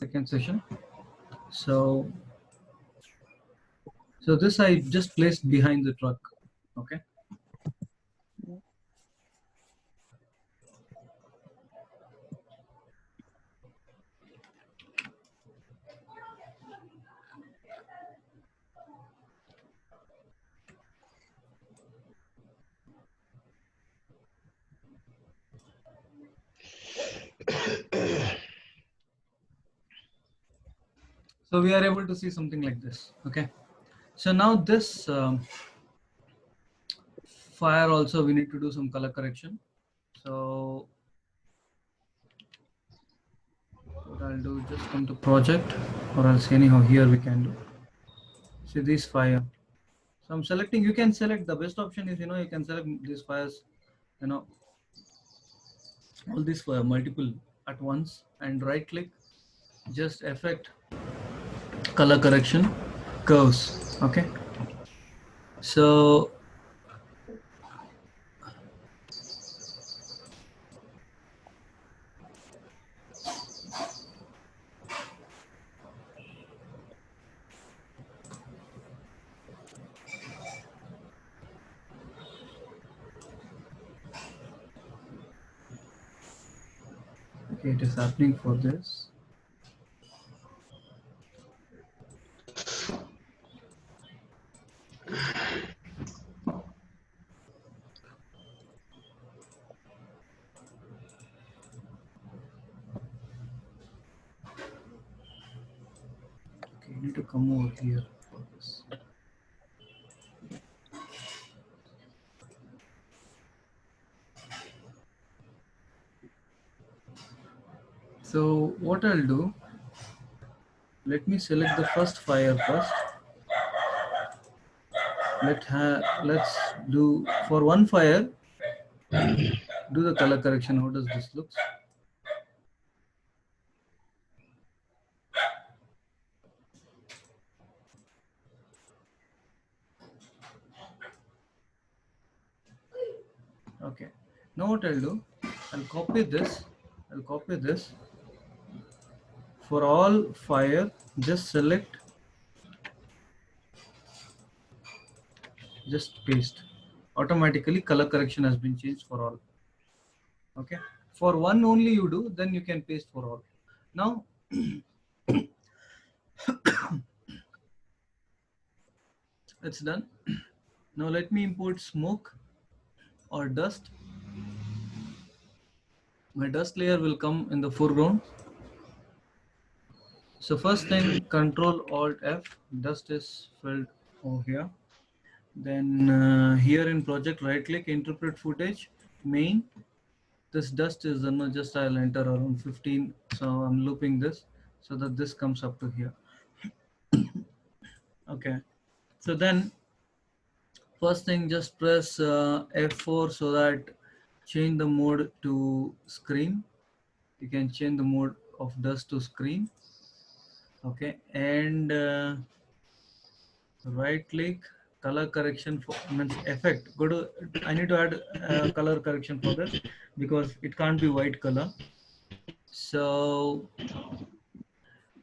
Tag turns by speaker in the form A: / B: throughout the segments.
A: second session. So this I just placed behind the truck. Okay. So we are able to see something like this. Okay. So now this fire also we need to do some color correction. So what I'll do, just come to project, or else anyhow here we can do. See these fire. So I'm selecting. You can select, the best option is, you can select these fires, all these fire multiple at once, and right click, just effect color correction curves. Okay. So okay, it is happening for this. Okay, you need to come over here for this. So what I'll do, let me select the first fire first. Let's do for one fire, do the color correction. How does this look? Okay. Now what I'll do, I'll copy this. For all fire, just select, just paste. Automatically color correction has been changed for all. Okay. For one only you do, then you can paste for all. Now it's done. Now let me import smoke or dust. My dust layer will come in the foreground. So first thing, Control Alt F, dust is filled over here. Then here in project, right click, interpret footage, main. This dust is just I'll enter around 15. So I'm looping this so that this comes up to here. Okay. So then first thing, just press F4 so that change the mode to screen. You can change the mode of dust to screen. Okay. And right click, color correction for means effect. Go to, I need to add color correction for this because it can't be white color. So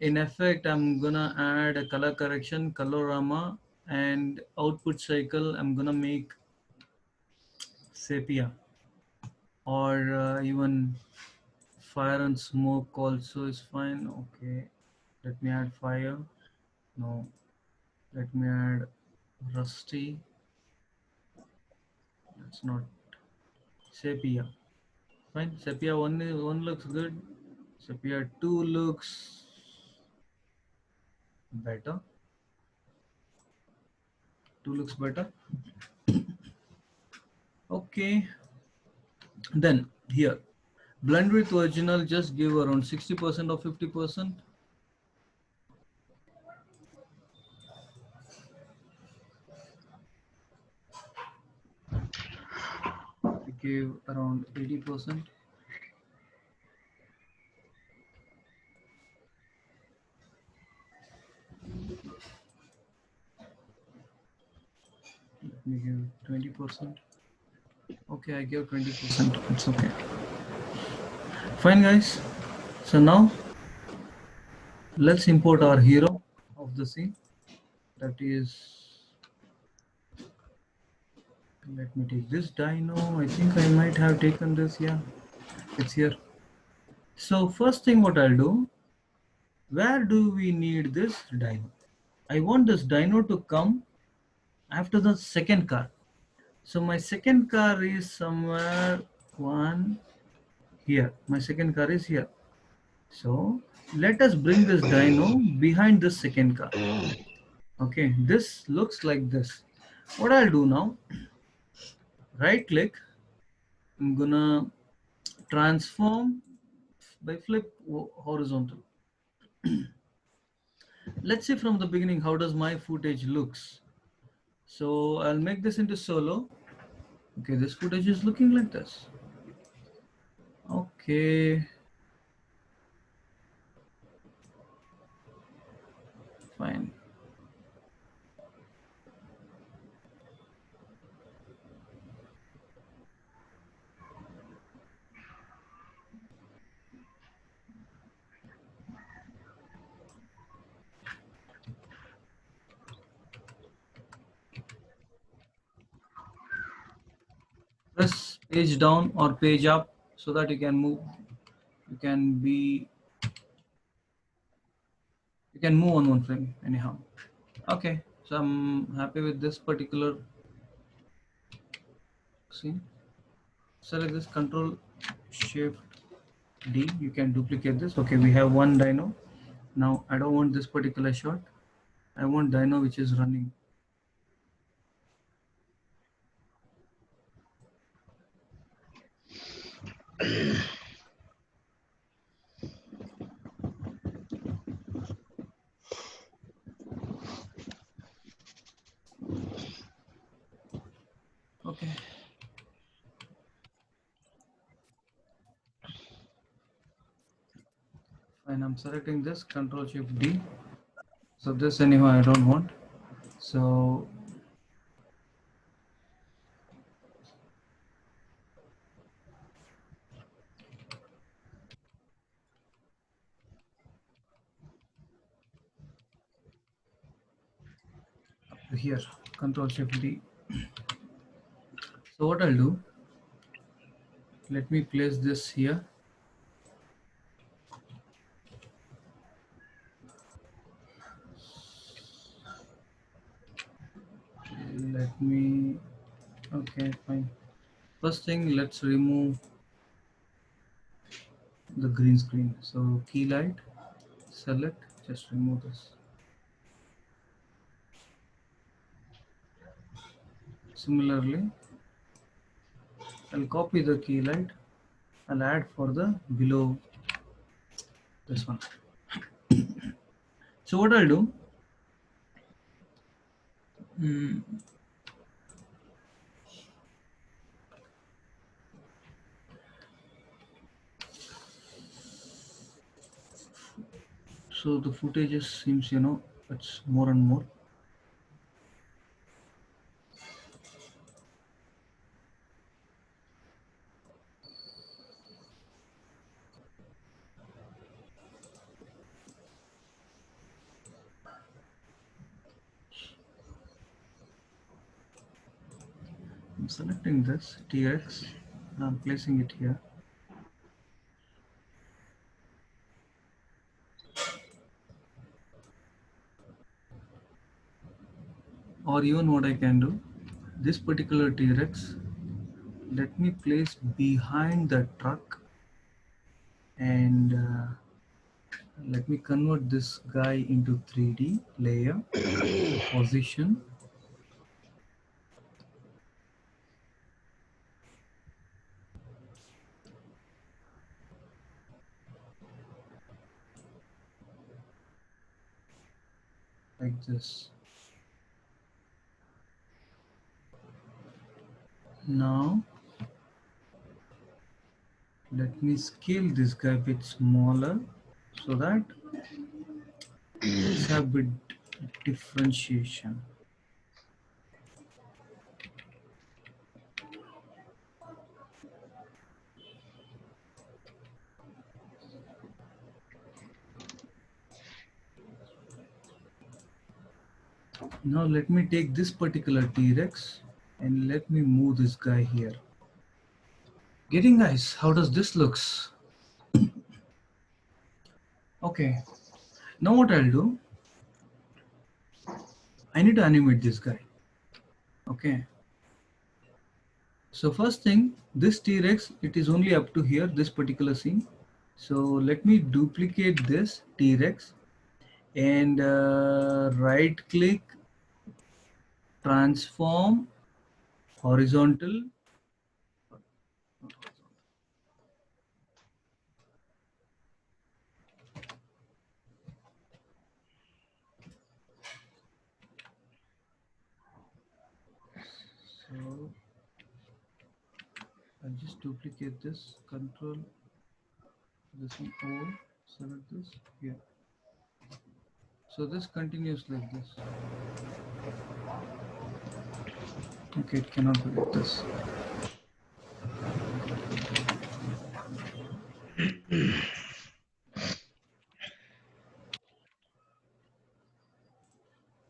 A: in effect, I'm gonna add a color correction, colorama, and output cycle. I'm gonna make sepia, or even fire and smoke also is fine. Okay, let me add fire. No, let me add rusty. That's not sepia. Fine. Sepia one looks good. Sepia 2 looks better. 2 looks better. Okay. Then here, blend with original, just give around 60% or 50%. Give around 80%. Let me give 20%. Okay, I give 20%. It's okay. Fine, guys. So now let's import our hero of the scene. That is, let me take this dino. I think I might have taken this. Yeah, it's here. So first thing what I'll do, where do we need this dino? I want this dino to come after the second car. So my second car is somewhere one here. My second car is here. So let us bring this dino behind the second car. Okay, this looks like this. What I'll do now, right click, I'm gonna transform by flip horizontal. Let's see from the beginning how does my footage looks. So I'll make this into solo. Okay, this footage is looking like this. Okay, fine. Press page down or page up so that you can move. You can move on one frame anyhow. Okay, so I'm happy with this particular scene. Select this, Control Shift D. You can duplicate this. Okay, we have one dino. Now I don't want this particular shot. I want dino which is running. Okay. Fine, I'm selecting this, Control Shift D. So this anyhow I don't want. So here, Control Shift D. So what I'll do, let me place this here. Let me, okay, fine. First thing, let's remove the green screen. So key light, select, just remove this. Similarly, I'll copy the key light. I'll add for the below this one. So what I'll do, so the footage seems, it's more and more. I'm selecting this T-Rex. I'm placing it here. Or even what I can do, this particular T-Rex, let me place behind the truck, and let me convert this guy into 3D layer, position. Like this. Now, let me scale this guy a bit smaller so that let's have a bit differentiation. Now let me take this particular T-Rex and let me move this guy here. Getting guys, how does this looks? Okay, now what I'll do, I need to animate this guy. Okay. So first thing, this T-Rex, it is only up to here, this particular scene. So let me duplicate this T-Rex and right click, transform, horizontal. So I'll just duplicate this, control this one all, select this here. So this continues like this. Okay, it cannot be like this.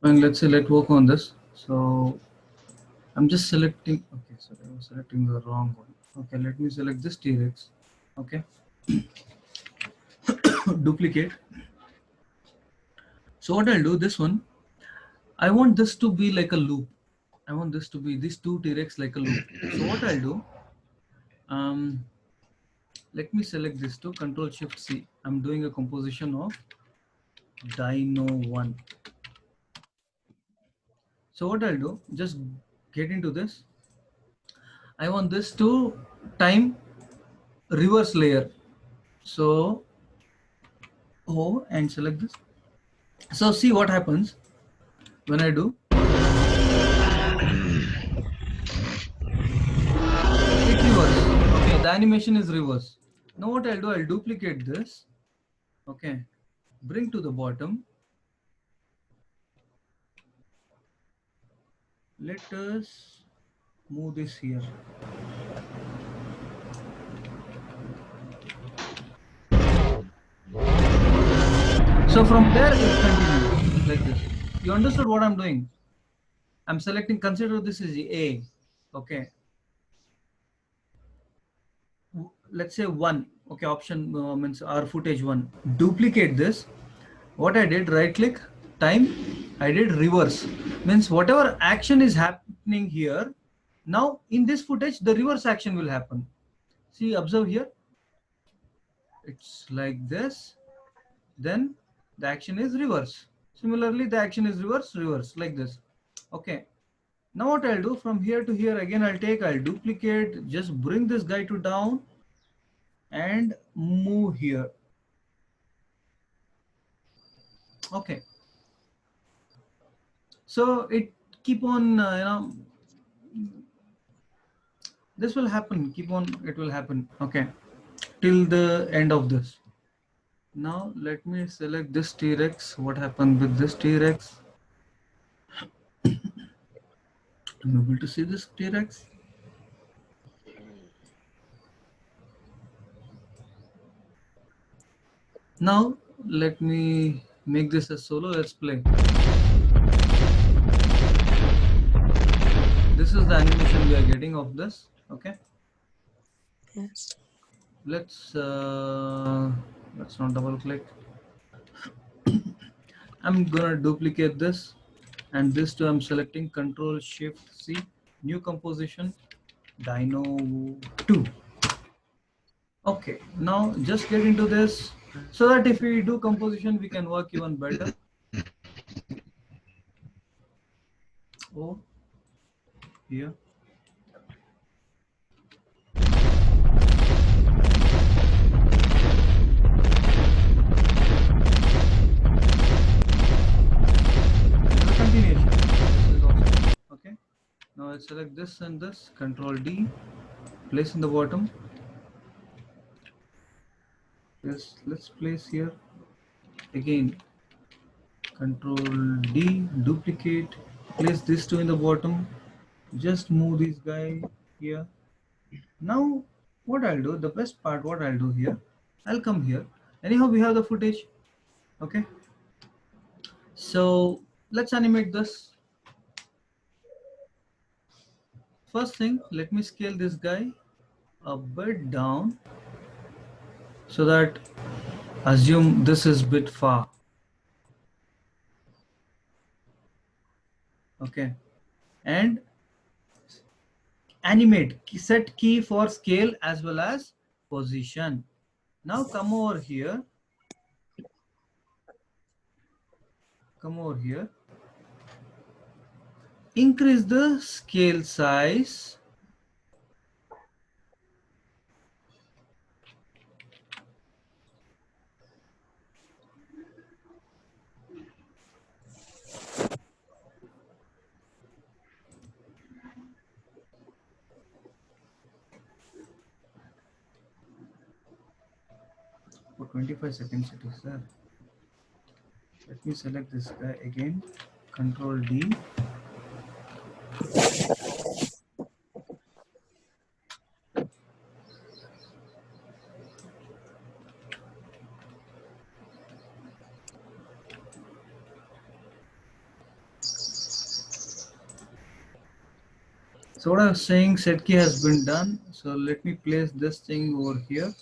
A: And let's say let's work on this. So I'm just selecting, okay, sorry, I was selecting the wrong one. Okay, let me select this T-Rex. Okay. Duplicate. So what I'll do, this one, I want this to be like a loop. I want this to be, these two T-Rex like a loop. So what I'll do, let me select this to Control Shift C. I'm doing a composition of Dino 1. So what I'll do, just get into this. I want this to time reverse layer. So, oh, and select this. So see what happens when I do. It reverse. Okay, the animation is reverse. Now what I'll do, I'll duplicate this. Okay, bring to the bottom. Let us move this here. So from there it continues like this. You understood what I'm doing? I'm selecting, consider this is A. Okay. Let's say 1. Okay, option means our footage 1. Duplicate this. What I did, right click, time, I did reverse. Means whatever action is happening here, now in this footage, the reverse action will happen. See, observe here. It's like this. Then the action is reverse. Similarly, the action is reverse, reverse, like this. Okay. Now what I'll do, from here to here, again I'll duplicate, just bring this guy to down and move here. Okay. So it keep on, this will happen, keep on, it will happen. Okay. Till the end of this. Now let me select this T-Rex. What happened with this T-Rex? I'm able to see this T-Rex. Now let me make this a solo. Let's play. This is the animation we are getting of this. Okay.
B: Yes.
A: Let's not double click. I'm gonna duplicate this, and this too I'm selecting Control Shift C, new composition, Dino 2. Okay, now just get into this so that if we do composition, we can work even better. Oh, here. Continuation. This is awesome. Okay. Now I select this and this. Control D. Place in the bottom. Yes. Let's place here. Again. Control D. Duplicate. Place this two in the bottom. Just move this guy here. Now what I'll do, the best part, what I'll do here, I'll come here. Anyhow, we have the footage. Okay. So let's animate this. First thing, let me scale this guy a bit down so that assume this is bit far. Okay, and animate, set key for scale as well as position. Now come over here, increase the scale size. For 25 seconds it is there. Let me select this guy again, Control D. So what I was saying, set key has been done. So let me place this thing over here.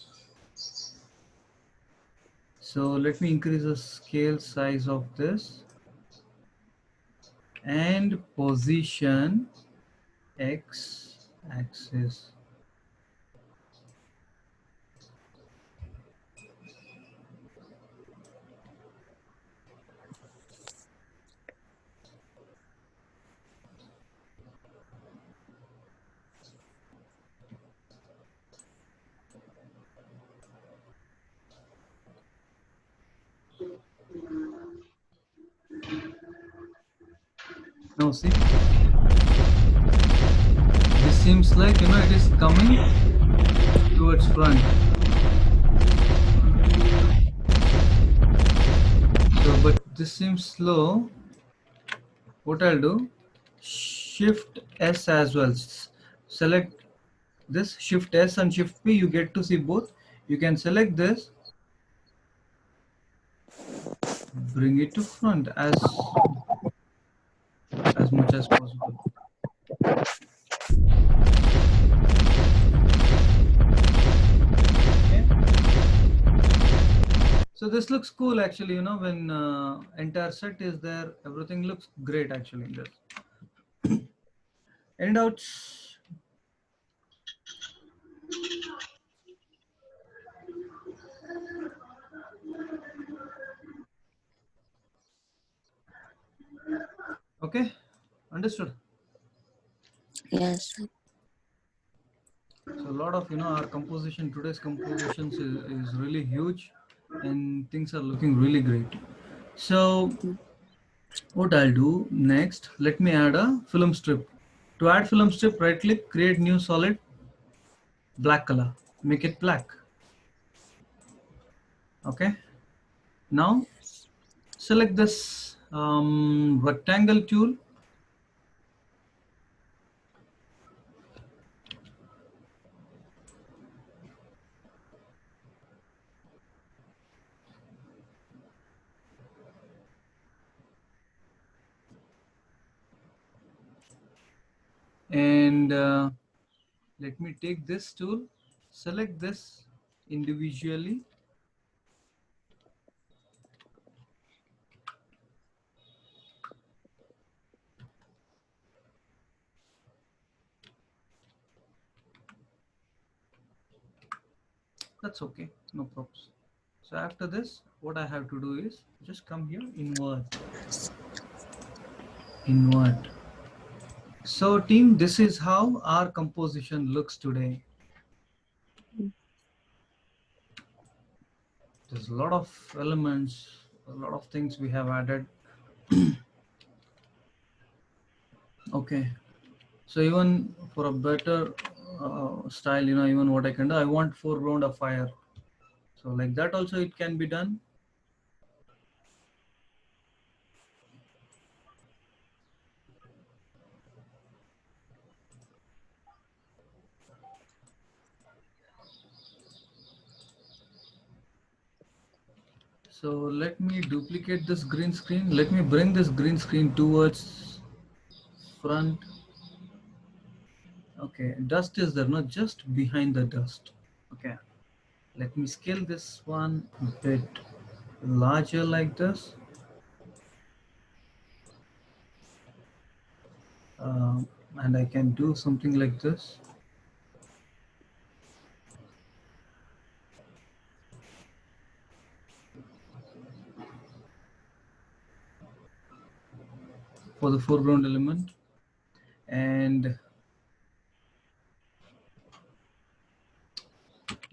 A: So let me increase the scale size of this and position X axis. Now see, this seems like, it is coming towards front. So, but this seems slow. What I'll do, Shift S as well. Select this, Shift S and Shift P, you get to see both. You can select this, bring it to front as much as possible. So this looks cool actually, when entire set is there, everything looks great actually in this. Any doubts? Okay, understood.
B: Yes.
A: So a lot of, our composition, today's compositions is really huge and things are looking really great. So what I'll do next, let me add a film strip. To add film strip, right click, create new solid, black color, make it black. Okay. Now select this rectangle tool. And let me take this tool, select this individually. That's okay, no problems. So after this, what I have to do is just come here, invert. So team, this is how our composition looks today. There's a lot of elements, a lot of things we have added. Okay, so even for a better style, even what I can do, I want foreground of fire. So like that also it can be done. So let me duplicate this green screen. Let me bring this green screen towards front. Okay, dust is there, not just behind the dust. Okay, let me scale this one a bit larger like this. And I can do something like this. For the foreground element, and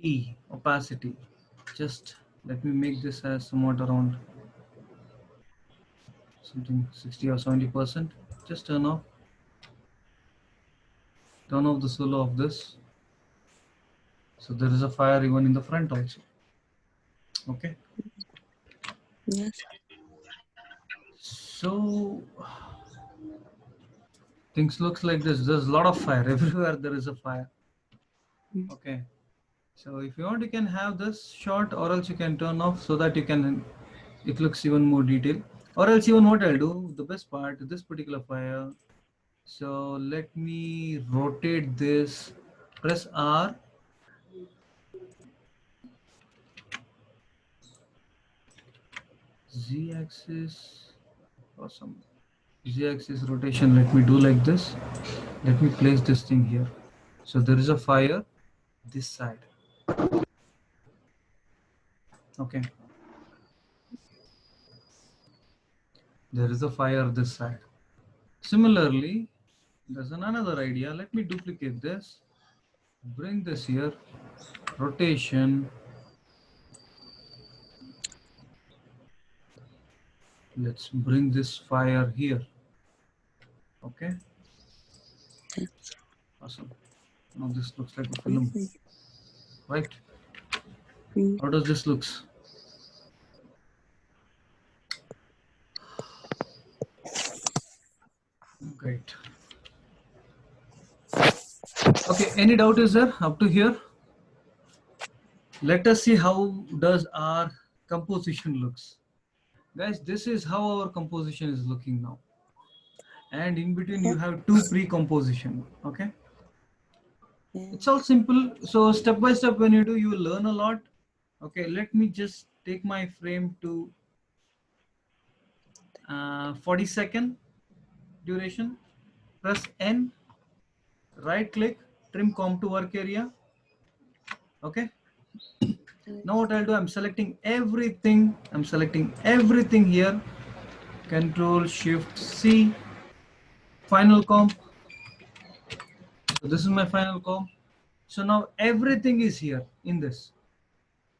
A: T opacity, just let me make this as somewhat around something 60 or 70%. Just turn off the solo of this, so there is a fire even in the front also. Okay,
B: Yes.
A: so things looks like this. There's a lot of fire everywhere. There is a fire.
B: Mm.
A: Okay, so if you want, you can have this short, or else you can turn off so that you can, it looks even more detailed. Or else even what I'll do, the best part, this particular fire. So let me rotate this, press R. Z-axis, awesome. Z-axis rotation, let me do like this. Let me place this thing here. So there is a fire this side. Okay. There is a fire this side. Similarly, there's another idea. Let me duplicate this. Bring this here. Rotation. Let's bring this fire here. Okay.
B: Yes.
A: Awesome. Now this looks like a film, right?
B: Mm.
A: How does this looks? Great. Okay, any doubt is there up to here? Let us see how does our composition looks. Guys, this is how our composition is looking now. And in between you have two pre-composition, okay? It's all simple. So step by step when you do, you will learn a lot. Okay, let me just take my frame to 40-second duration. Press N, right click, trim comp to work area. Okay. Now what I'll do, I'm selecting everything. I'm selecting everything here. Control Shift C. Final comp. So this is my final comp. So now everything is here in this.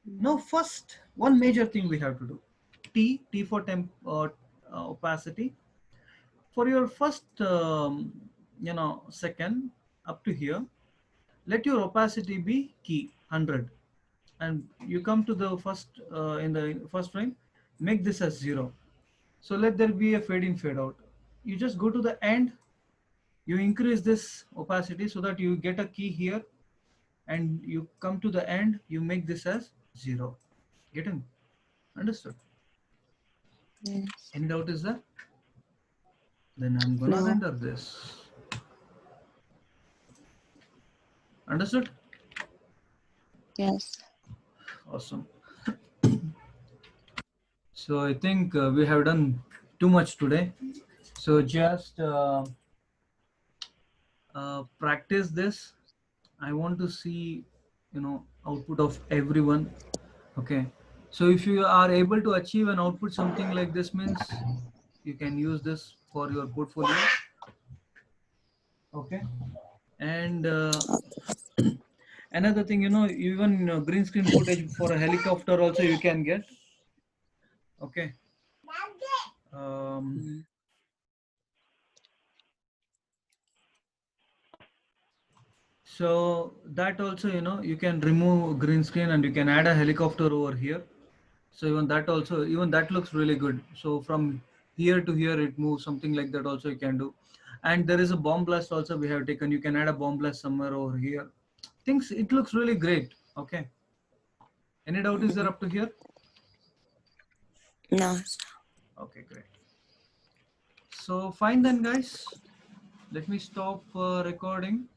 A: Now first, one major thing we have to do. T for temp opacity. For your first, second up to here, let your opacity be key 100. And you come to the first, in the first frame, make this as 0. So let there be a fade in, fade out. You just go to the end, you increase this opacity so that you get a key here, and you come to the end, you make this as 0. Getting understood?
B: Yes.
A: Any doubt is there? Then I'm gonna
B: No.
A: render this. Understood?
B: Yes.
A: Awesome. So I think we have done too much today. So just practice this. I want to see, output of everyone. Okay. So if you are able to achieve an output something like this, means you can use this for your portfolio. Okay. And another thing, even green screen footage for a helicopter also you can get. Okay.
B: Mm.
A: So that also, you can remove green screen and you can add a helicopter over here. So even that also, even that looks really good. So from here to here, it moves, something like that also you can do. And there is a bomb blast also we have taken. You can add a bomb blast somewhere over here. Things, it looks really great. Okay. Any doubt is there up to here?
B: No.
A: Okay, great. So fine then, guys. Let me stop recording.